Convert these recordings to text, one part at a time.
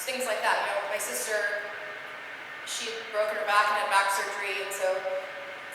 things like that. My sister, she had broken her back and had back surgery, and so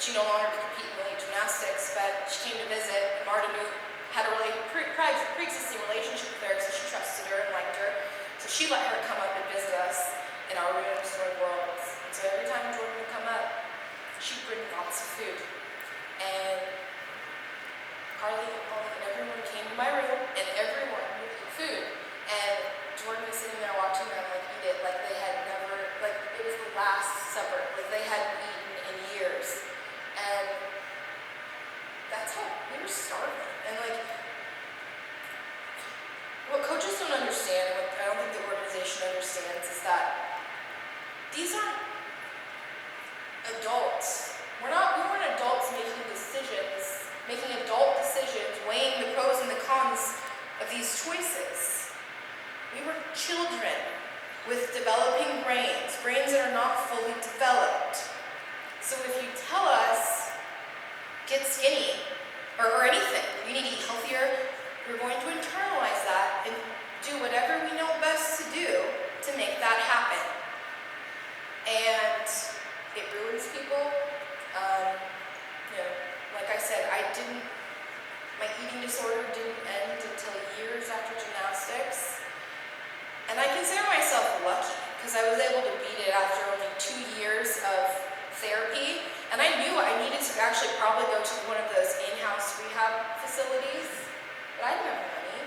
she no longer could compete in elite gymnastics, but she came to visit, and Marta had a really pre-existing relationship with her, so she trusted her and liked her. So she let her come up and visit us in our room story worlds. And so every time Jordan would come up, she'd bring lots of food. And Carly and Polly and everyone came to my room, and everyone would eat food. And Jordan was sitting there watching them eat it like they had never, like it was the last supper, like they hadn't eaten in years. And that's how we were starving. And what coaches don't understand, and what I don't think the organization understands, is that these aren't adults. We weren't adults making adult decisions, weighing the pros and the cons of these choices. We were children with developing brains that are not fully developed. So if you tell us, get skinny, or anything, you need to eat healthier, we're going to internalize that and do whatever we know best to do to make that happen. And it ruins people. Like I said, my eating disorder didn't end until years after gymnastics. And I consider myself lucky because I was able to beat it after only 2 years of therapy. And I knew I needed to actually probably go to one of those in-house rehab facilities, but I didn't have the money,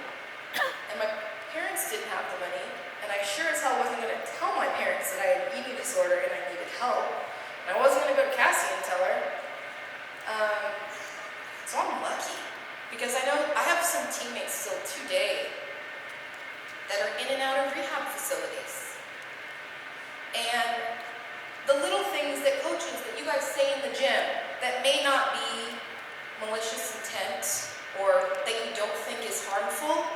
and my parents didn't have the money, and I sure as hell wasn't going to tell my parents that I had an eating disorder and I needed help, and I wasn't going to go to Cassie and tell her. So I'm lucky, because I know I have some teammates still today that are in and out of rehab facilities. And the little things that coaches, that you guys say in the gym, that may not be malicious intent or that you don't think is harmful,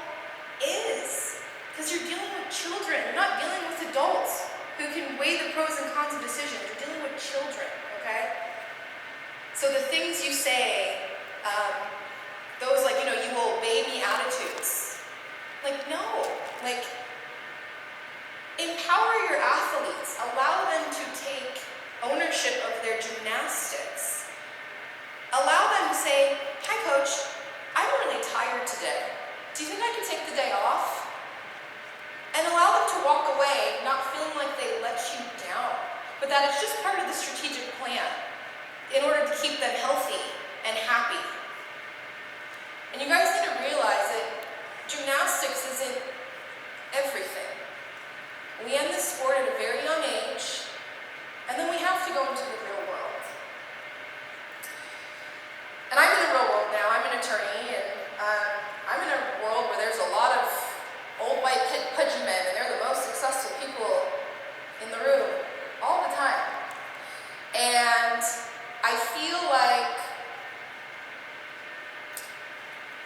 is. Because you're dealing with children. You're not dealing with adults who can weigh the pros and cons of decisions. You're dealing with children, okay? So the things you say, those you will obey me attitudes. No. Empower your athletes. Allow them to take ownership of their gymnastics. Allow them to say, hi coach, I'm really tired today. Do you think I can take the day off? And allow them to walk away not feeling like they let you down, but that it's just part of the strategic plan in order to keep them healthy and happy. And you guys need to realize that gymnastics isn't everything. We end this sport at a very young age, and then we have to go into the real world. And I'm in the real world now. I'm an attorney, and I'm in a world where there's a lot of old white pudgy men, and they're the most successful people in the room all the time. And I feel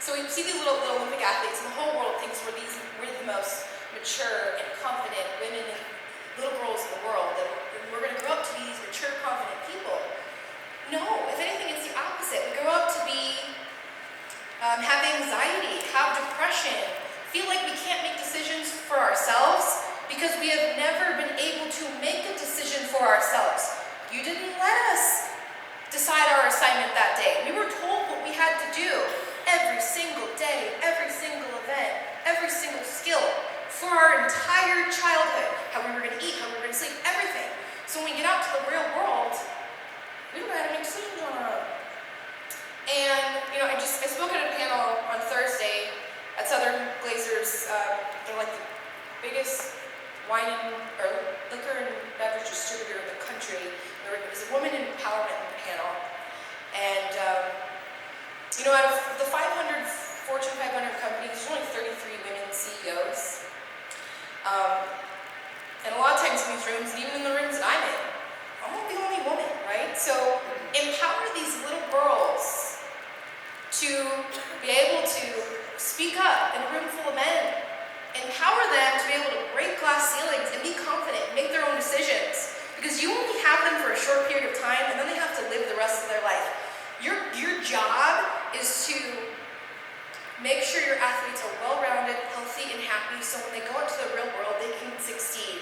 so we see these little Olympic athletes, and the whole world thinks we're the most mature and confident women and little girls in the world, and we're going to grow up to be these mature, confident people. No, if anything, it's the opposite. We grow up to have anxiety, have depression, feel like we can't make decisions for ourselves because we have never been able to make a decision for ourselves. You didn't let us decide our assignment that day. We were told what we had to do every single day, every single event, every single skill for our entire childhood. How we were going to eat, how we were going to sleep, everything. So when we get out to the real world, we don't know how to make decisions on our own. And, I spoke at a panel on Thursday at Southern Glazers. They're like the biggest liquor and beverage distributor in the country. There was a woman in empowerment in the panel. And, out of the Fortune 500 companies, there's only 33 women CEOs. And a lot of times in these rooms, and even in the rooms that I'm in, I'm not the only woman, right? So empower these little girls to be able to speak up in a room full of men. Empower them to be able to break glass ceilings and be confident and make their own decisions. Because you only have them for a short period of time, and then they have to live the rest of their life. Your job is to make sure your athletes are well-rounded, healthy, and happy, so when they go into the real world, they can succeed.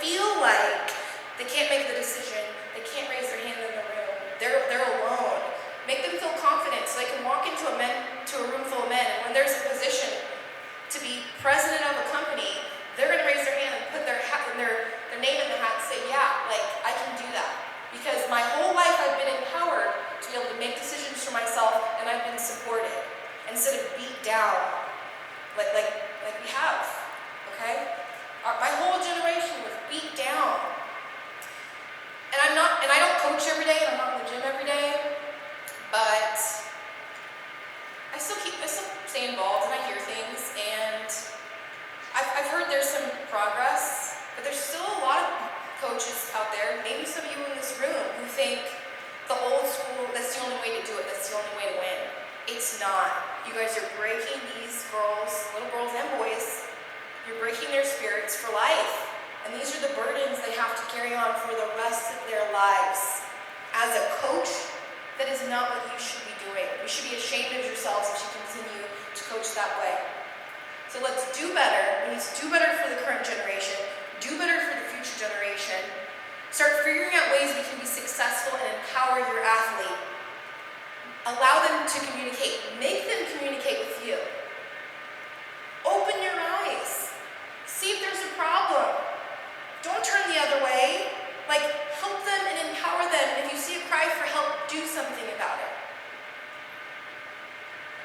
feel like they can't make the decision, they can't raise their hand in the room, they're alone. Make them feel confident so they can walk into a room full of men, and when there's a position to be president of a company, they're going to raise their hand and put their name in the hat and say, yeah, like, I can do that. Because my whole life I've been empowered to be able to make decisions for myself, and I've been supported instead of beat down like we have, okay? My whole generation was beat down. And I don't coach every day, and I'm not in the gym every day, but I still stay involved, and I hear things, and I've heard there's some progress, but there's still a lot of coaches out there, maybe some of you in this room, who think the old school, that's the only way to do it, that's the only way to win. It's not. You guys are breaking these girls, little girls and boys, you're breaking their spirits for life. And these are the burdens they have to carry on for the rest of their lives. As a coach, that is not what you should be doing. You should be ashamed of yourselves if you continue to coach that way. So let's do better. We need to do better for the current generation, do better for the future generation. Start figuring out ways we can be successful and empower your athlete. Allow them to communicate. Make them communicate with you. Open your eyes. See if there's a problem. Don't turn the other way. Like, help them and empower them. And if you see a cry for help, do something about it.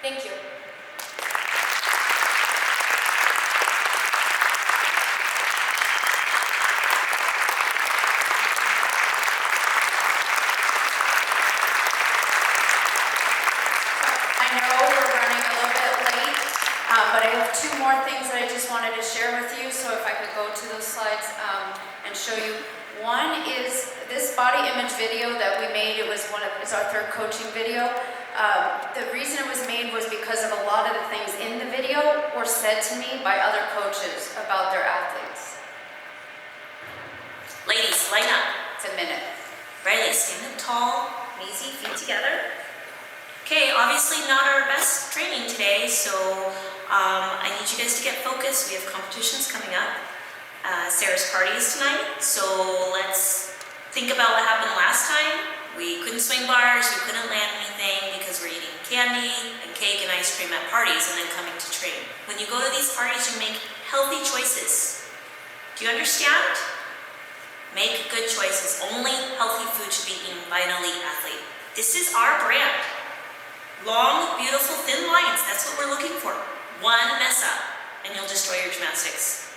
Thank you. But I have two more things that I just wanted to share with you, so if I could go to those slides and show you. One is this body image video that we made. It's our third coaching video. The reason it was made was because of a lot of the things in the video were said to me by other coaches about their athletes. Ladies, line up. It's a minute. Riley, stand up tall, easy, feet together. Okay, obviously not our best training today, so I need you guys to get focused. We have competitions coming up. Sarah's party is tonight, so let's think about what happened last time. We couldn't swing bars, we couldn't land anything because we're eating candy and cake and ice cream at parties and then coming to train. When you go to these parties, you make healthy choices. Do you understand? Make good choices. Only healthy food should be eaten by an elite athlete. This is our brand. Long, beautiful, thin lines. That's what we're looking for. One mess up, and you'll destroy your gymnastics.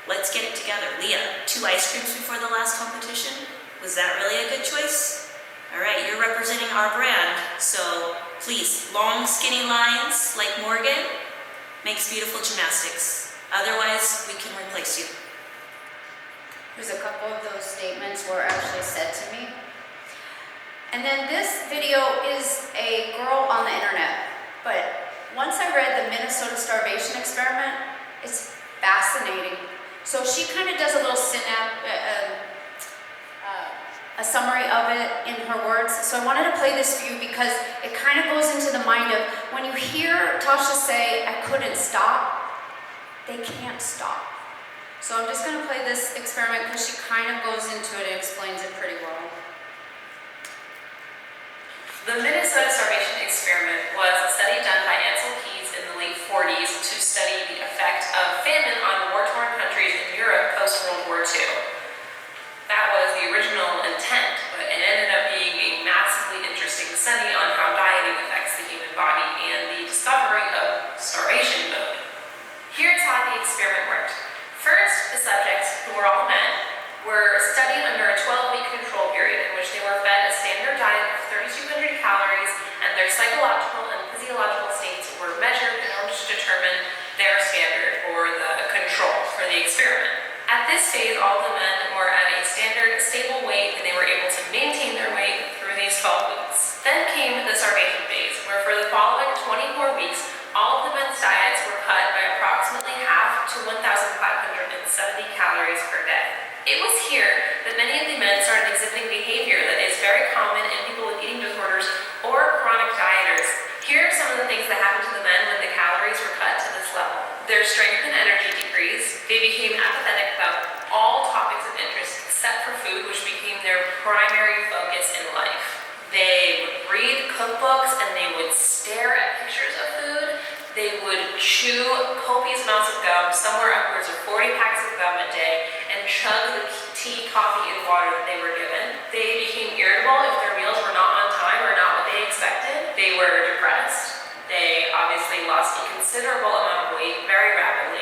Let's get it together. Leah, 2 ice creams before the last competition. Was that really a good choice? All right, you're representing our brand. So please, long, skinny lines like Morgan makes beautiful gymnastics. Otherwise, we can replace you. There's a couple of those statements were actually said to me. And then this video is a girl on the internet, but once I read the Minnesota starvation experiment, it's fascinating. So she kind of does a little a summary of it in her words. So I wanted to play this for you because it kind of goes into the mind of when you hear Tasha say, "I couldn't stop," they can't stop. So I'm just going to play this experiment because she kind of goes into it and explains it pretty well. The Minnesota starvation experiment was a study done by Ansel Keys in the late 40s to study the effect of famine on war-torn countries in Europe post-World War II. That was the original intent, but it ended up being a massively interesting study on how dieting affects the human body and the discovery of starvation mode. Here's how the experiment worked. First, the subjects, who were all men, were studied under a 12-week control period in which they were fed a standard diet of 3,200 calories, and their psychological and physiological states were measured in order to determine their standard or the control for the experiment. At this phase, all the men were at a standard, stable weight, and they were able to maintain their weight through these 12 weeks. Then came the starvation phase, where for the following 24 weeks, all of the men's diets were cut by approximately half to 1,570 calories per day. It was here that many of the men started exhibiting behavior that is very common in people with eating disorders or chronic dieters. Here are some of the things that happened to the men when the calories were cut to this level. Their strength and energy decreased. They became apathetic about all topics of of interest except for food, which became their primary focus in life. They would read cookbooks and they would stare at pictures of food. They would chew copious amounts of gum, somewhere upwards of 40 packs of gum a day, and chug the tea, coffee, and water that they were given. They became irritable if their meals were not on time or not what they expected. They were depressed. They obviously lost a considerable amount of weight very rapidly.